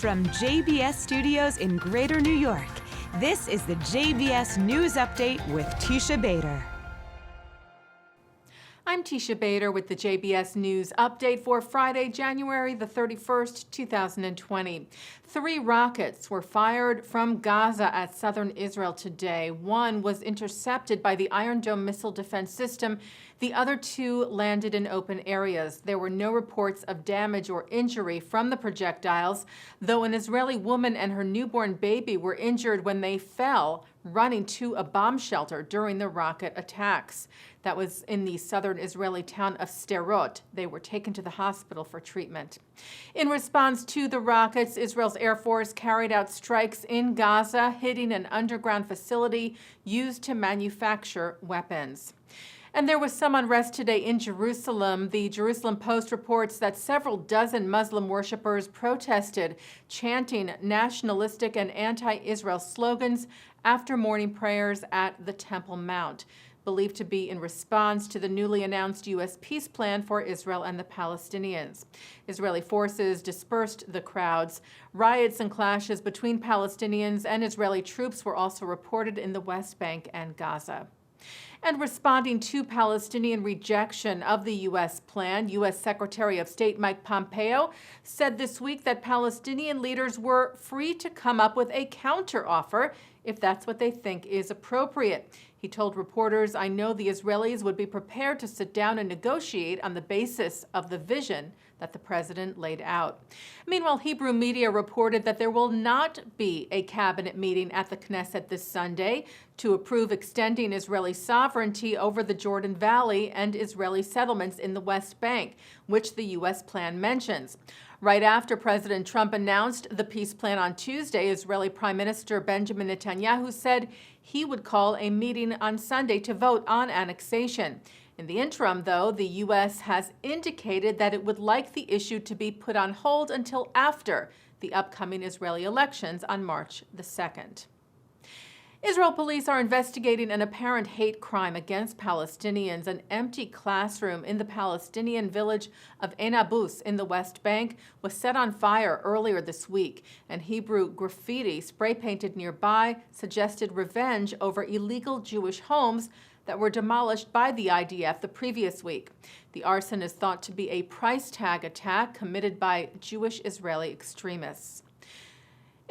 From JBS Studios in Greater New York, this is the JBS News Update with Teisha Bader. I'm Teisha Bader with the JBS News Update for Friday, January the 31st, 2020. 3 rockets were fired from Gaza at southern Israel today. One was intercepted by the Iron Dome missile defense system. The other 2 landed in open areas. There were no reports of damage or injury from the projectiles, though an Israeli woman and her newborn baby were injured when they fell running to a bomb shelter during the rocket attacks. That was in the southern Israeli town of Sderot. They were taken to the hospital for treatment. In response to the rockets, Israel's Air Force carried out strikes in Gaza, hitting an underground facility used to manufacture weapons. And there was some unrest today in Jerusalem. The Jerusalem Post reports that several dozen Muslim worshipers protested, chanting nationalistic and anti-Israel slogans after morning prayers at the Temple Mount, believed to be in response to the newly announced U.S. peace plan for Israel and the Palestinians. Israeli forces dispersed the crowds. Riots and clashes between Palestinians and Israeli troops were also reported in the West Bank and Gaza. And responding to Palestinian rejection of the U.S. plan, U.S. Secretary of State Mike Pompeo said this week that Palestinian leaders were free to come up with a counteroffer if that's what they think is appropriate. He told reporters, "I know the Israelis would be prepared to sit down and negotiate on the basis of the vision that the president laid out." Meanwhile, Hebrew media reported that there will not be a cabinet meeting at the Knesset this Sunday to approve extending Israeli sovereignty over the Jordan Valley and Israeli settlements in the West Bank, which the U.S. plan mentions. Right after President Trump announced the peace plan on Tuesday, Israeli Prime Minister Benjamin Netanyahu said he would call a meeting on Sunday to vote on annexation. In the interim, though, the U.S. has indicated that it would like the issue to be put on hold until after the upcoming Israeli elections on March the 2nd. Israel police are investigating an apparent hate crime against Palestinians. An empty classroom in the Palestinian village of Ein Abus in the West Bank was set on fire earlier this week, and Hebrew graffiti spray-painted nearby suggested revenge over illegal Jewish homes that were demolished by the IDF the previous week. The arson is thought to be a price tag attack committed by Jewish Israeli extremists.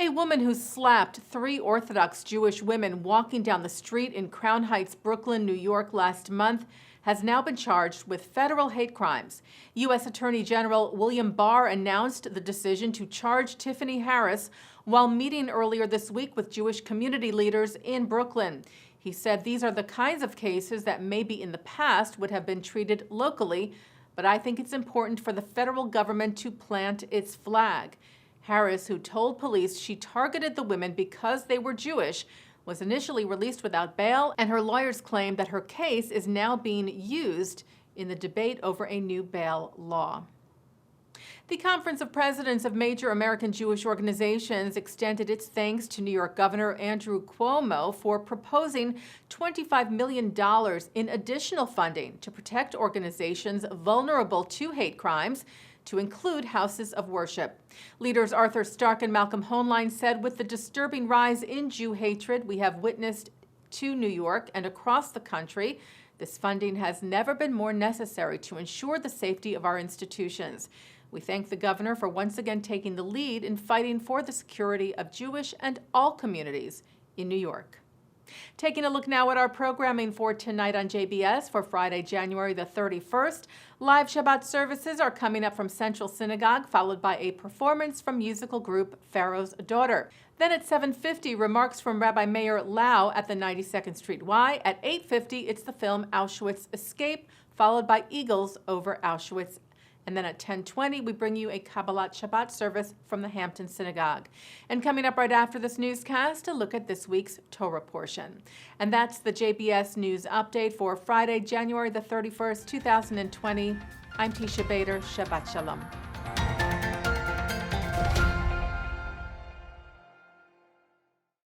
A woman who slapped 3 Orthodox Jewish women walking down the street in Crown Heights, Bklyn, New York last month has now been charged with federal hate crimes. U.S. Attorney General William Barr announced the decision to charge Tiffany Harris while meeting earlier this week with Jewish community leaders in Bklyn. He said these are the kinds of cases that maybe in the past would have been treated locally, but I think it's important for the federal government to plant its flag. Harris, who told police she targeted the women because they were Jewish, was initially released without bail, and her lawyers claim that her case is now being used in the debate over a new bail law. The Conference of Presidents of Major American Jewish Organizations extended its thanks to New York Governor Andrew Cuomo for proposing $25 million in additional funding to protect organizations vulnerable to hate crimes, to include houses of worship. Leaders Arthur Stark and Malcolm Hoenlein said, "With the disturbing rise in Jew hatred we have witnessed to New York and across the country, this funding has never been more necessary to ensure the safety of our institutions. We thank the governor for once again taking the lead in fighting for the security of Jewish and all communities in New York." Taking a look now at our programming for tonight on JBS for Friday, January the 31st. Live Shabbat services are coming up from Central Synagogue, followed by a performance from musical group Pharaoh's Daughter. Then at 7:50, remarks from Rabbi Meir Lau at the 92nd Street Y. At 8:50, it's the film Auschwitz Escape, followed by Eagles over Auschwitz. And then at 10:20, we bring you a Kabbalat Shabbat service from the Hampton Synagogue. And coming up right after this newscast, a look at this week's Torah portion. And that's the JBS News Update for Friday, January the 31st, 2020. I'm Teisha Bader. Shabbat Shalom.